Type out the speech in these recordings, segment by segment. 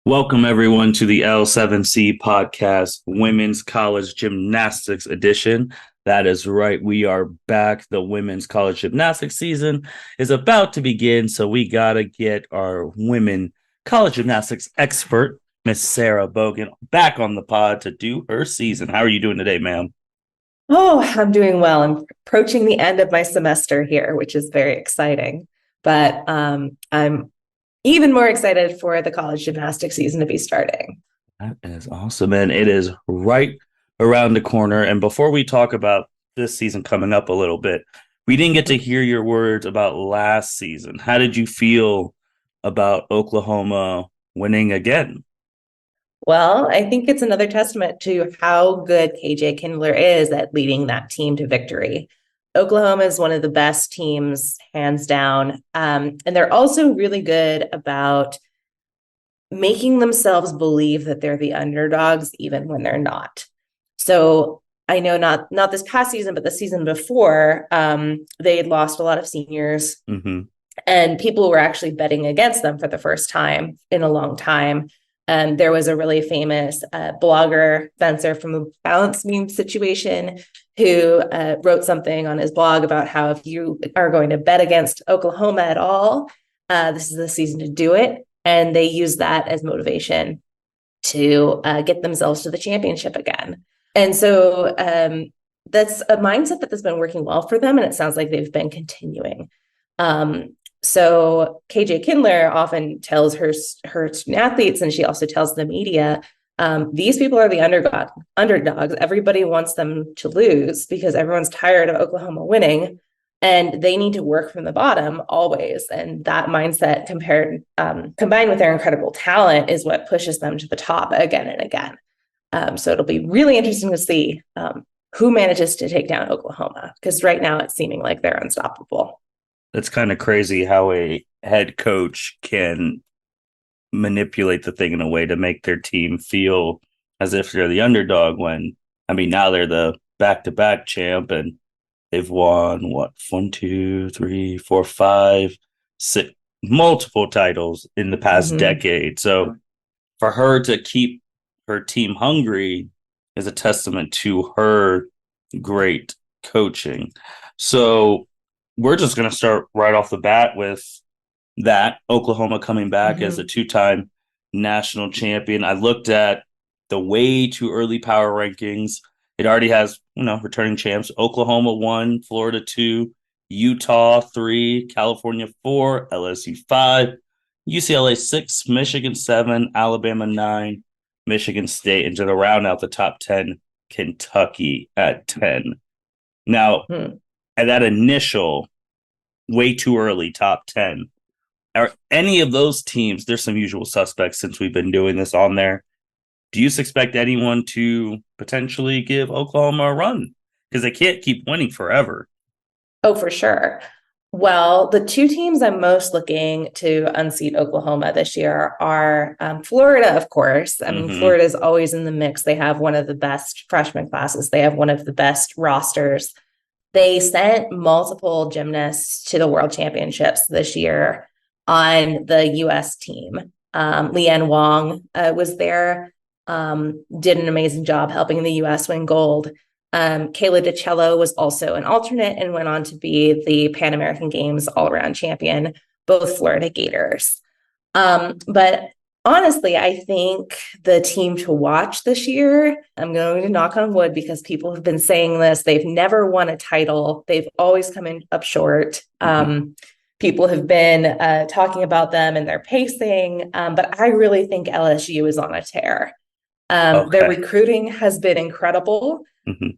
Welcome, everyone, to the L7C podcast, Women's College Gymnastics edition. That is right. We are back. The Women's College Gymnastics season is about to begin, so we got to get our women college gymnastics expert, Miss Sarah Bogan, back on the pod to do her season. How are you doing today, ma'am? Oh, I'm doing well. I'm approaching the end of my semester here, which is very exciting. But I'm even more excited for the college gymnastics season to be starting. That is awesome, and it is right around the corner. And before we talk about this season coming up a little bit, we didn't get to hear your words about last season. How did you feel about Oklahoma winning again? Well, I think it's another testament to how good KJ Kindler is at leading that team to victory. Oklahoma is one of the best teams, hands down. And they're also really good about making themselves believe that they're the underdogs, even when they're not. So I know not this past season, but the season before, they had lost a lot of seniors, Mm-hmm. and people were actually betting against them for the first time in a long time. There was a really famous blogger, fencer from the balance beam situation, who wrote something on his blog about how if you are going to bet against Oklahoma at all, this is the season to do it. And they use that as motivation to get themselves to the championship again. And so that's a mindset that has been working well for them. And it sounds like they've been continuing. So KJ Kindler often tells her student athletes, and she also tells the media, these people are the underdogs. Everybody wants them to lose because everyone's tired of Oklahoma winning, and they need to work from the bottom always. And that mindset combined with their incredible talent is what pushes them to the top again and again. So it'll be really interesting to see who manages to take down Oklahoma, because right now it's seeming like they're unstoppable. It's kind of crazy how a head coach can manipulate the thing in a way to make their team feel as if they're the underdog when, I mean, now they're the back-to-back champ and they've won what, one, two, three, four, five, six, multiple titles in the past Mm-hmm. decade. So for her to keep her team hungry is a testament to her great coaching. So we're just going to start right off the bat with that Oklahoma coming back as a Mm-hmm. two-time national champion. I looked at the way too early power rankings. It already has, returning champs. Oklahoma 1, Florida 2, Utah 3, California 4, LSU 5, UCLA 6, Michigan 7, Alabama 9, Michigan State, and to round out the top 10, Kentucky at 10. Now, Hmm. at that initial way too early top 10, are any of those teams, there's some usual suspects since we've been doing this on there. Do you expect anyone to potentially give Oklahoma a run? Because they can't keep winning forever. Oh, for sure. Well, the two teams I'm most looking to unseat Oklahoma this year are Florida, of course. I mean, Mm-hmm. Florida is always in the mix. They have one of the best freshman classes, they have one of the best rosters. They sent multiple gymnasts to the World Championships this year on the U.S. team. Leanne Wong was there, did an amazing job helping the U.S. win gold. Kayla DiCello was also an alternate and went on to be the Pan American Games all-around champion, both Florida Gators. But honestly, I think the team to watch this year, I'm going to knock on wood because people have been saying this, they've never won a title. They've always come in up short. People have been talking about them and their pacing, but I really think LSU is on a tear. Their Okay. recruiting has been incredible. Mm-hmm.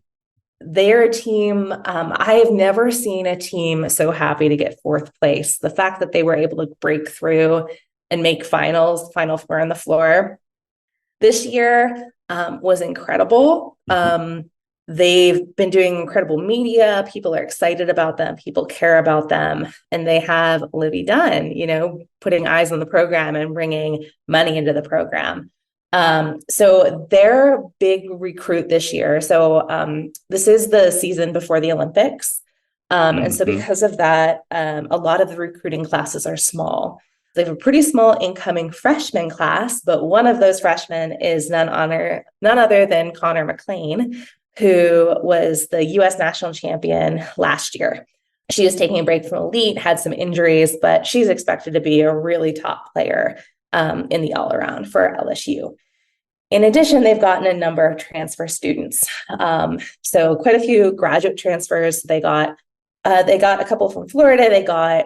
Their team, I have never seen a team so happy to get fourth place. The fact that they were able to break through and make final four on the floor this year was incredible. Mm-hmm. They've been doing incredible media. People are excited about them. People care about them. And they have Livy Dunn, putting eyes on the program and bringing money into the program. So they're big recruit this year. So this is the season before the Olympics. And so Mm-hmm. because of that, a lot of the recruiting classes are small. They have a pretty small incoming freshman class, but one of those freshmen is none other than Connor McLean, who was the U.S. national champion last year. She was taking a break from elite, had some injuries, but she's expected to be a really top player in the all-around for LSU. In addition, they've gotten a number of transfer students. So quite a few graduate transfers. They got a couple from Florida. They got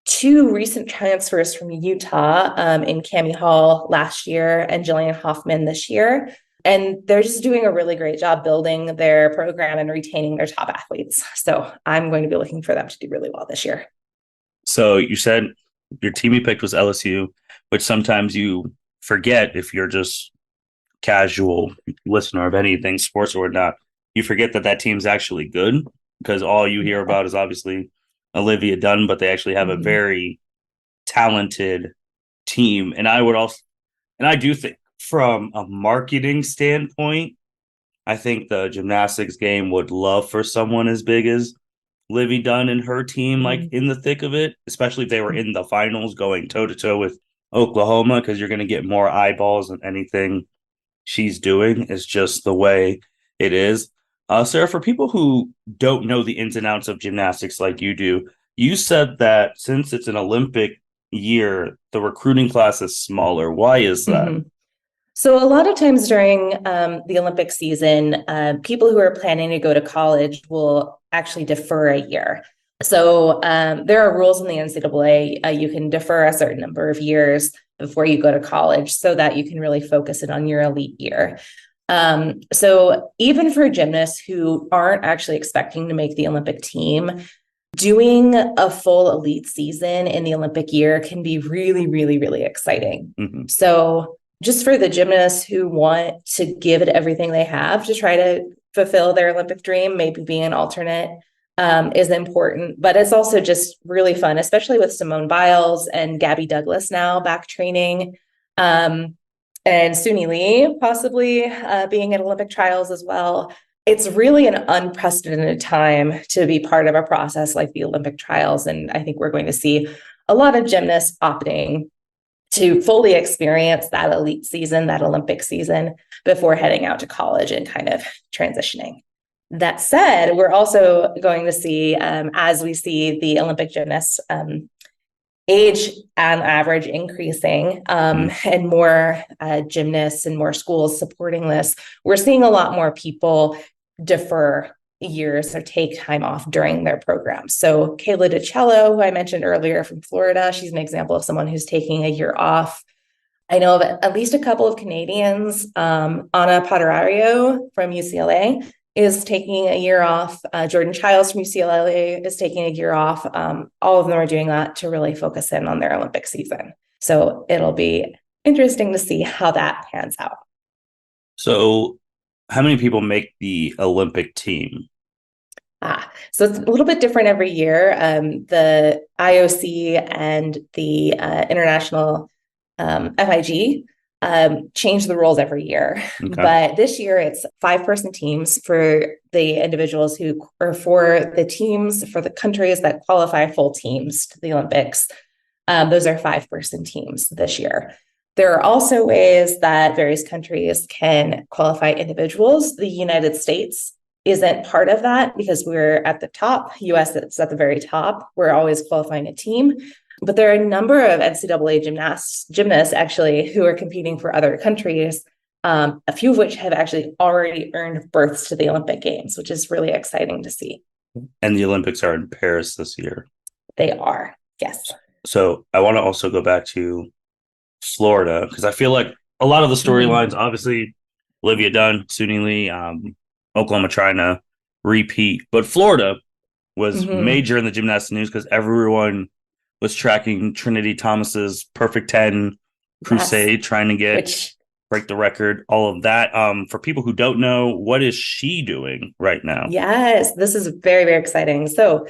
two recent transfers from Utah in Cami Hall last year and Jillian Hoffman this year. And they're just doing a really great job building their program and retaining their top athletes. So I'm going to be looking for them to do really well this year. So you said your team you picked was LSU, which sometimes you forget if you're just casual listener of anything sports or not. You forget that team's actually good because all you hear about is obviously Olivia Dunn, but they actually have a very talented team. And I do think from a marketing standpoint, I think the gymnastics game would love for someone as big as Livy Dunn and her team, like in the thick of it, especially if they were in the finals going toe to toe with Oklahoma, because you're going to get more eyeballs than anything she's doing. Is just the way it is. Sarah, for people who don't know the ins and outs of gymnastics like you do, you said that since it's an Olympic year, the recruiting class is smaller. Why is that? So a lot of times during the Olympic season, people who are planning to go to college will actually defer a year. So there are rules in the NCAA. You can defer a certain number of years before you go to college so that you can really focus it on your elite year. So even for gymnasts who aren't actually expecting to make the Olympic team, doing a full elite season in the Olympic year can be really, really, really exciting. So just for the gymnasts who want to give it everything they have to try to fulfill their Olympic dream, maybe being an alternate is important, but it's also just really fun, especially with Simone Biles and Gabby Douglas now back training, and Suni Lee possibly being at Olympic trials as well. It's really an unprecedented time to be part of a process like the Olympic trials. And I think we're going to see a lot of gymnasts opting to fully experience that elite season, that Olympic season, before heading out to college and kind of transitioning. That said, we're also going to see, as we see the Olympic gymnasts age on average increasing, and more gymnasts and more schools supporting this, we're seeing a lot more people defer years or take time off during their program. So Kayla DiCello, who I mentioned earlier from Florida, she's an example of someone who's taking a year off. I know of at least a couple of Canadians. Anna Poterario from UCLA is taking a year off. Jordan Childs from UCLA is taking a year off. All of them are doing that to really focus in on their Olympic season. So it'll be interesting to see how that pans out. So how many people make the Olympic team? So it's a little bit different every year. The IOC and the International FIG change the rules every year. Okay. But this year it's 5-person teams for the individuals who, or for the teams, for the countries that qualify full teams to the Olympics. Those are 5-person teams this year. There are also ways that various countries can qualify individuals. The United States isn't part of that because we're at the top. US is at the very top. We're always qualifying a team. But there are a number of NCAA gymnasts actually who are competing for other countries, a few of which have actually already earned berths to the Olympic Games, which is really exciting to see. And the Olympics are in Paris this year. They are, yes. So I want to also go back to Florida because I feel like a lot of the storylines, obviously, Olivia Dunn, Suni Lee, Oklahoma trying to repeat, but Florida was major in the gymnastics news because everyone was tracking Trinity Thomas's perfect 10 crusade, trying to break the record, all of that. For people who don't know, what is she doing right now? Yes, this is very, very exciting. So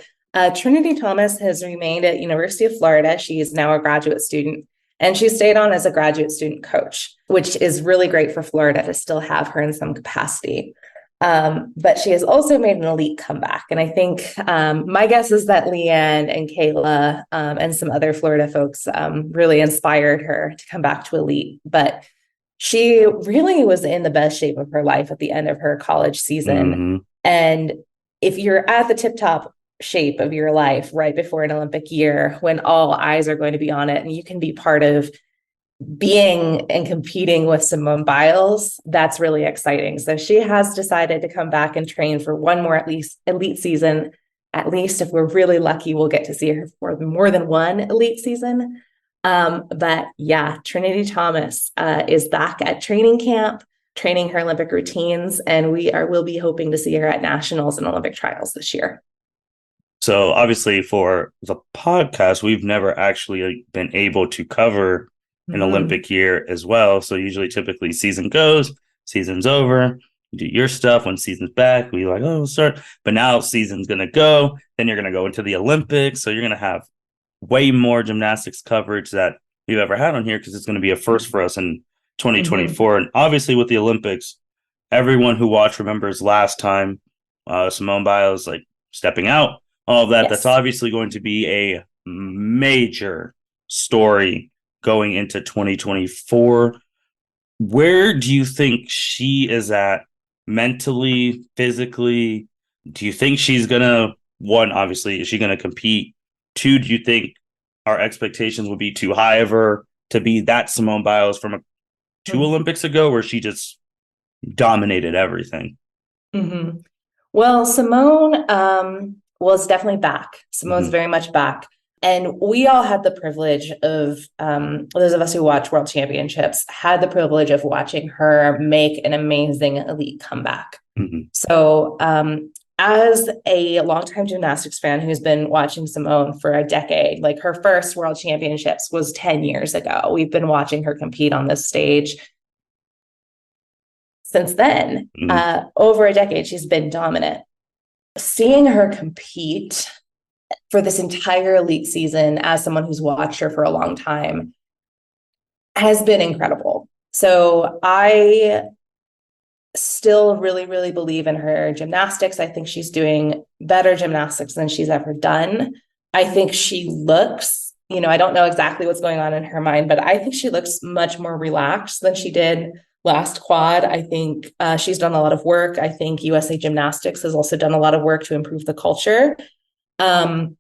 Trinity Thomas has remained at University of Florida. She is now a graduate student, and she stayed on as a graduate student coach, which is really great for Florida to still have her in some capacity. But she has also made an elite comeback. And I think my guess is that Leanne and Kayla and some other Florida folks really inspired her to come back to elite. But she really was in the best shape of her life at the end of her college season. Mm-hmm. And if you're at the tip top shape of your life right before an Olympic year, when all eyes are going to be on it, and you can be part of being and competing with Simone Biles, that's really exciting. So she has decided to come back and train for one more at least elite season. At least if we're really lucky, we'll get to see her for more than one elite season. But yeah, Trinity Thomas is back at training camp, training her Olympic routines, and will be hoping to see her at nationals and Olympic trials this year. So obviously for the podcast, we've never actually been able to cover an Mm-hmm. Olympic year as well. So usually typically season goes, season's over, you do your stuff. When season's back, we like, oh, we'll start. But now season's gonna go, then you're gonna go into the Olympics. So you're gonna have way more gymnastics coverage that we've ever had on here because it's gonna be a first for us in Mm-hmm. 2024. And obviously with the Olympics, everyone who watched remembers last time Simone Biles like stepping out, all of that. That's Yes. obviously going to be a major story going into 2024. Where do you think she is at mentally, physically? Do you think she's gonna, one, obviously, is she gonna compete? Two, do you think our expectations would be too high of her to be that Simone Biles from two Olympics ago where she just dominated everything? Mm-hmm. Well, Simone was definitely back. Simone's Mm-hmm. very much back. And we all had the privilege of, those of us who watch World Championships, had the privilege of watching her make an amazing elite comeback. Mm-hmm. So, as a longtime gymnastics fan who's been watching Simone for a decade, like her first World Championships was 10 years ago. We've been watching her compete on this stage since then. Mm-hmm. Over a decade, she's been dominant. Seeing her compete for this entire elite season as someone who's watched her for a long time has been incredible. So I still really, really believe in her gymnastics. I think she's doing better gymnastics than she's ever done. I think she looks, I don't know exactly what's going on in her mind, but I think she looks much more relaxed than she did last quad. I think she's done a lot of work. I think USA Gymnastics has also done a lot of work to improve the culture. Um,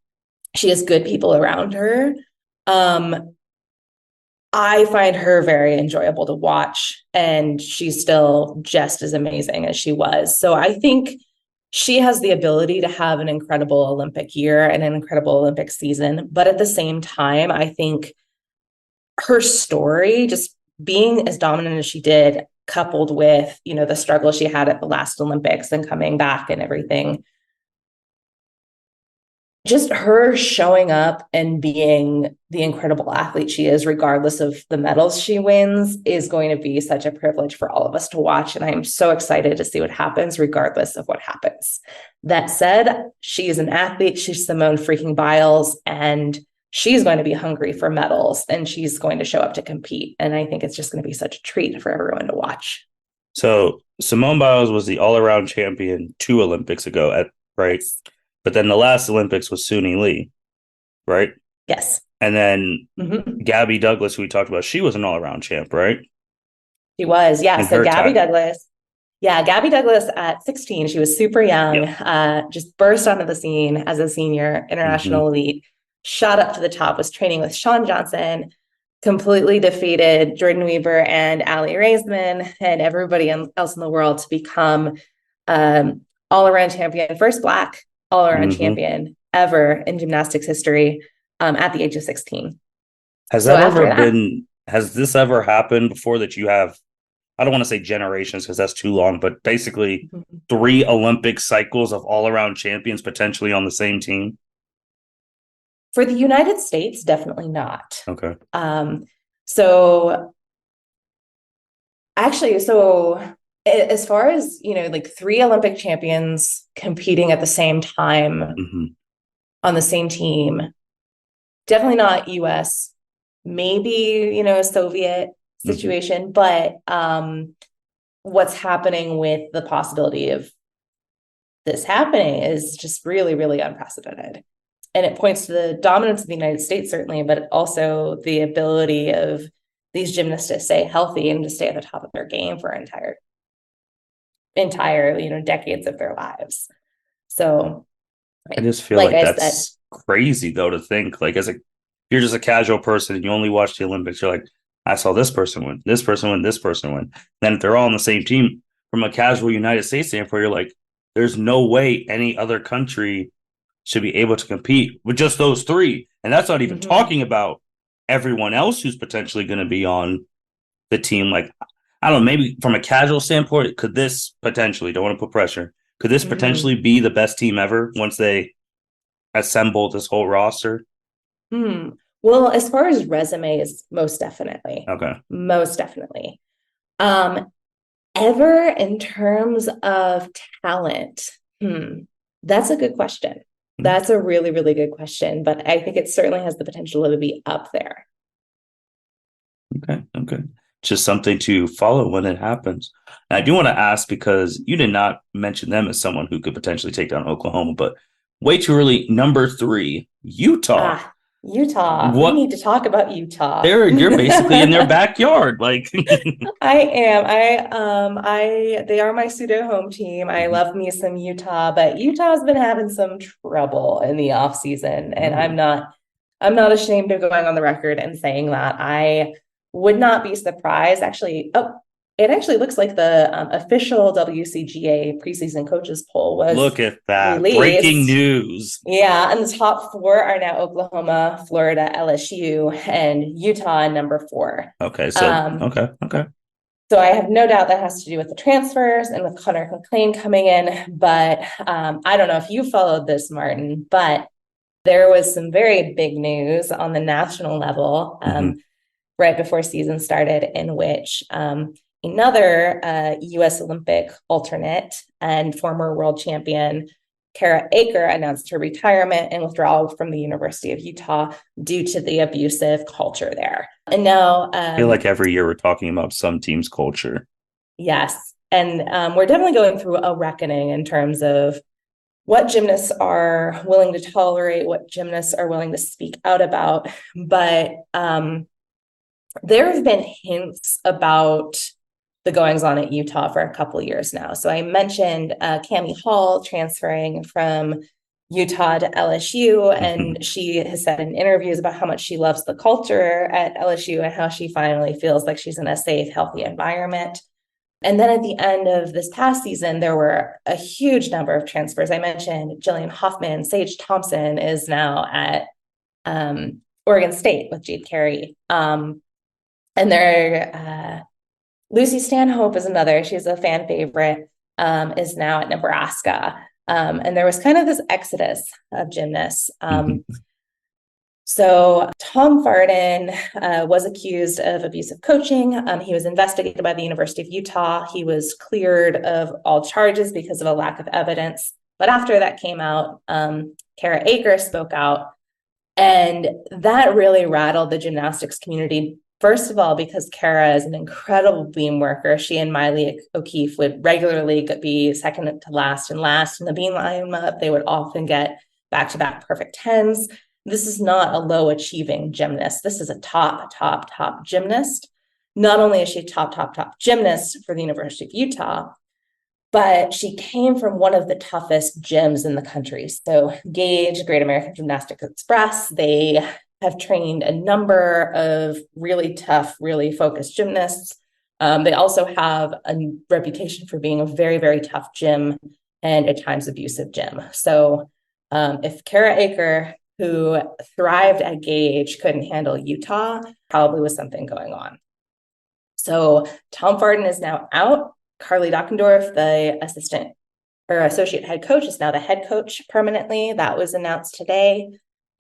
she has good people around her. Um, I find her very enjoyable to watch, and she's still just as amazing as she was. So I think she has the ability to have an incredible Olympic year and an incredible Olympic season. But at the same time, I think her story, just being as dominant as she did, coupled with, the struggle she had at the last Olympics and coming back and everything, just her showing up and being the incredible athlete she is, regardless of the medals she wins, is going to be such a privilege for all of us to watch. And I'm so excited to see what happens, regardless of what happens. That said, she is an athlete. She's Simone freaking Biles, and she's going to be hungry for medals, and she's going to show up to compete. And I think it's just going to be such a treat for everyone to watch. So Simone Biles was the all-around champion 2 Olympics ago, right? Yes. But then the last Olympics was Suni Lee, right? Yes. And then Mm-hmm. Gabby Douglas, who we talked about, she was an all-around champ, right? She was. Yeah. In So her Gabby time. Douglas. Yeah, Gabby Douglas at 16, she was super young, Yep. just burst onto the scene as a senior Mm-hmm. international elite, shot up to the top, was training with Sean Johnson, completely defeated Jordan Weaver and Allie Raisman and everybody else in the world to become all around champion, first Black all around Mm-hmm. champion ever in gymnastics history at the age of 16. Has So that ever after that, been, has this ever happened before that you have, I don't want to say generations because that's too long, but basically 3 Olympic cycles of all-around champions potentially on the same team? for the United States, definitely not. Okay. Um, so actually, so as far as, like 3 Olympic champions competing at the same time Mm-hmm. on the same team, definitely not US, maybe, a Soviet Mm-hmm. situation, but what's happening with the possibility of this happening is just really, really unprecedented. And it points to the dominance of the United States, certainly, but also the ability of these gymnasts to stay healthy and to stay at the top of their game for entire, decades of their lives. So, I just feel like like I said, that's crazy though to think. Like as a you're just a casual person and you only watch the Olympics, you're like, I saw this person win, this person win, this person win. Then if they're all on the same team from a casual United States standpoint, you're like, there's no way any other country should be able to compete with just those three. And that's not even talking about everyone else who's potentially going to be on the team. Like, I don't know, maybe from a casual standpoint, could this potentially, don't want to put pressure, could this potentially be the best team ever once they assemble this whole roster? Well, as far as resumes, most definitely. Okay. Most definitely. Ever in terms of talent? That's a good question. That's a really, really good question, but I think it certainly has the potential to be up there. Okay. Just something to follow when it happens. And I do want to ask because you did not mention them as someone who could potentially take down Oklahoma, but way too early. Number 3, Utah. Utah. We What? need to talk about Utah. You're basically in their backyard. Like I am. They are my pseudo home team. I love me some Utah, but Utah's been having some trouble in the off season, and I'm not ashamed of going on the record and saying that. I would not be surprised. Actually, it actually looks like the official WCGA preseason coaches poll was look at that. released. Breaking news. Yeah, and the top 4 are now Oklahoma, Florida, LSU, and Utah number 4. Okay, so okay. So I have no doubt that has to do with the transfers and with Connor McLean coming in. But I don't know if you followed this, Martin, but there was some very big news on the national level right before season started, in which another U.S. Olympic alternate and former world champion, Kara Aker, announced her retirement and withdrawal from the University of Utah due to the abusive culture there. And now I feel like every year we're talking about some team's culture. Yes. And we're definitely going through a reckoning in terms of what gymnasts are willing to tolerate, what gymnasts are willing to speak out about. But there have been hints about the goings on at Utah for a couple of years now. So I mentioned Cammie Hall transferring from Utah to LSU, and she has said in interviews about how much she loves the culture at LSU and how she finally feels like she's in a safe, healthy environment. And then at the end of this past season, there were a huge number of transfers. I mentioned Jillian Hoffman. Sage Thompson is now at Oregon State with Jade Carey. And Lucy Stanhope is another. She's a fan favorite, is now at Nebraska. And there was kind of this exodus of gymnasts. So Tom Farden was accused of abusive coaching. He was investigated by the University of Utah. He was cleared of all charges because of a lack of evidence. But after that came out, Kara Aker spoke out, and that really rattled the gymnastics community. First of all, because Kara is an incredible beam worker. She and Miley O'Keefe would regularly be second to last and last in the beam lineup. They would often get back-to-back perfect 10s. This is not a low achieving gymnast. This is a top gymnast. Not only is she a top gymnast for the University of Utah, but she came from one of the toughest gyms in the country. So Gage, Great American Gymnastics Express, they have trained a number of really tough, really focused gymnasts. They also have a reputation for being a very, very tough gym and at times abusive gym. So if Kara Aker, who thrived at Gage, couldn't handle Utah, probably was something going on. So Tom Farden is now out. Carly Dockendorf, the assistant or associate head coach, is now the head coach permanently. That was announced today.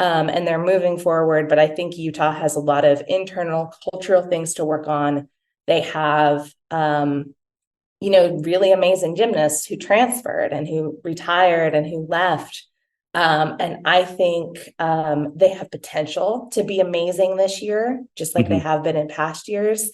And they're moving forward, but I think Utah has a lot of internal cultural things to work on. They have, really amazing gymnasts who transferred and who retired and who left. And I think they have potential to be amazing this year, just like they have been in past years.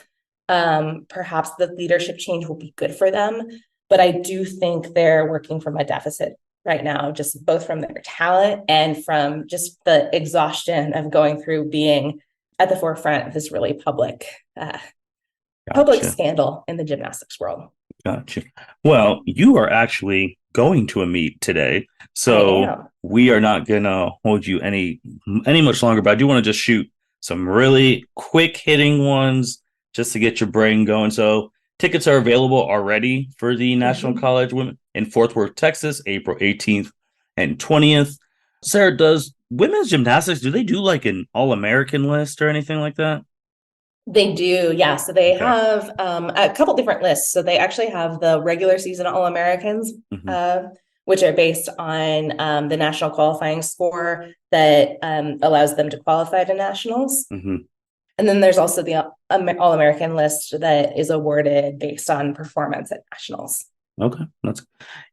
Perhaps the leadership change will be good for them. But I do think they're working from a deficit right now, just both from their talent and from just the exhaustion of going through being at the forefront of this really public scandal in the gymnastics world. Gotcha. Well, you are actually going to a meet today, so we are not gonna hold you any much longer. But I do want to just shoot some really quick hitting ones just to get your brain going. So tickets are available already for the National College Women in Fort Worth, Texas, April 18th and 20th. Sarah, does women's gymnastics, do they do like an all-American list or anything like that? They do, yeah. So they have a couple different lists. So they actually have the regular season All-Americans, which are based on the national qualifying score that allows them to qualify to nationals. And then there's also the All-American list that is awarded based on performance at nationals. Okay.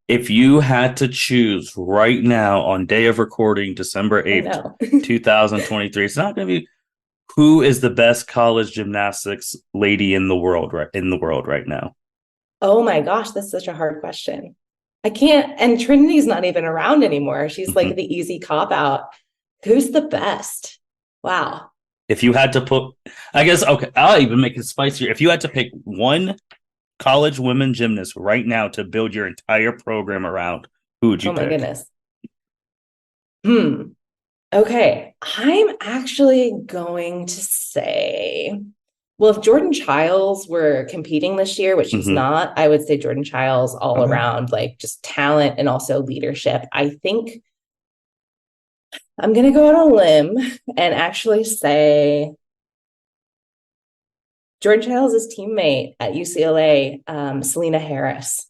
If you had to choose right now on day of recording, December 8th, 2023, it's not going to be who is the best college gymnastics lady in the world right now. Oh my gosh, that's such a hard question. I can't, and Trinity's not even around anymore. She's like the easy cop out. Who's the best? Wow. If you had to put, I guess, okay, I'll even make it spicier. If you had to pick one college women gymnast right now to build your entire program around, who would you pick? Oh my goodness. Okay. I'm actually going to say, well, if Jordan Childs were competing this year, which she's not, I would say Jordan Childs all around, like just talent and also leadership. I think I'm going to go on a limb and actually say Jordan Childs' teammate at UCLA, Selena Harris.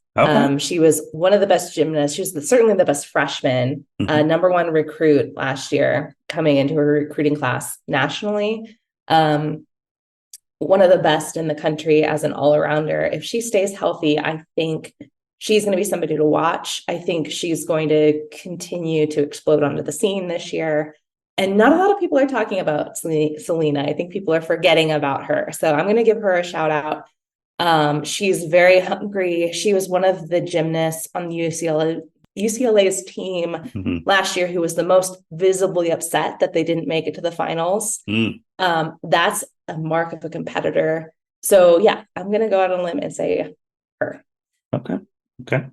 She was one of the best gymnasts. She was certainly the best freshman, number one recruit last year coming into her recruiting class nationally. One of the best in the country as an all-arounder. If she stays healthy, I think she's going to be somebody to watch. I think she's going to continue to explode onto the scene this year. And not a lot of people are talking about Selena. I think people are forgetting about her. So I'm going to give her a shout out. She's very hungry. She was one of the gymnasts on UCLA's team last year who was the most visibly upset that they didn't make it to the finals. That's a mark of a competitor. So yeah, I'm going to go out on a limb and say her. Okay.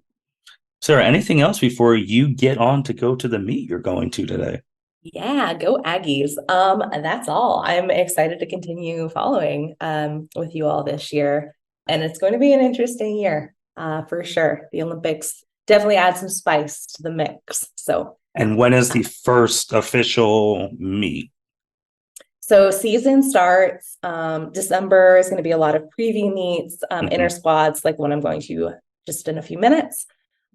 Sarah, anything else before you get on to go to the meet you're going to today? Yeah, go Aggies. That's all. I'm excited to continue following with you all this year. And it's going to be an interesting year for sure. The Olympics definitely add some spice to the mix. And when is the first official meet? So season starts December. Is going to be a lot of preview meets, inter squads, like one I'm going to just in a few minutes.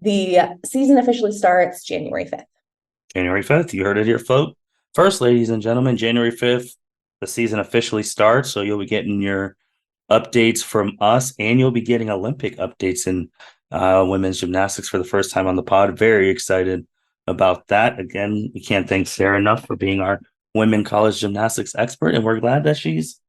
The season officially starts January 5th. January 5th. You heard it here, folks. First, ladies and gentlemen, January 5th, the season officially starts. So you'll be getting your updates from us, and you'll be getting Olympic updates in women's gymnastics for the first time on the pod. Very excited about that. Again, we can't thank Sarah enough for being our women college gymnastics expert, and we're glad that she's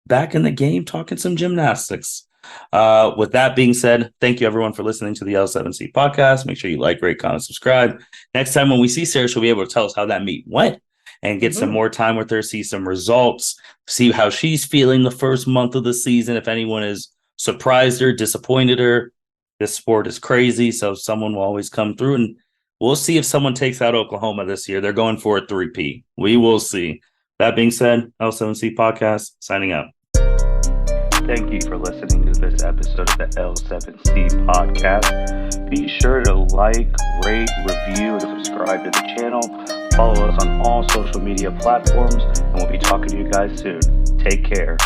back in the game talking some gymnastics. With that being said, thank you everyone for listening to the L7C podcast. Make sure you like, rate, comment, subscribe. Next time when we see Sarah, she'll be able to tell us how that meet went and get some more time with her, see some results, see how she's feeling the first month of the season. If anyone has surprised her, disappointed her, this sport is crazy. So someone will always come through, and we'll see if someone takes out Oklahoma this year. They're going for a 3P. We will see. That being said, L7C podcast signing out. Thank you for listening to this episode of the L7C podcast. Be sure to like, rate, review, and subscribe to the channel. Follow us on all social media platforms, and we'll be talking to you guys soon. Take care.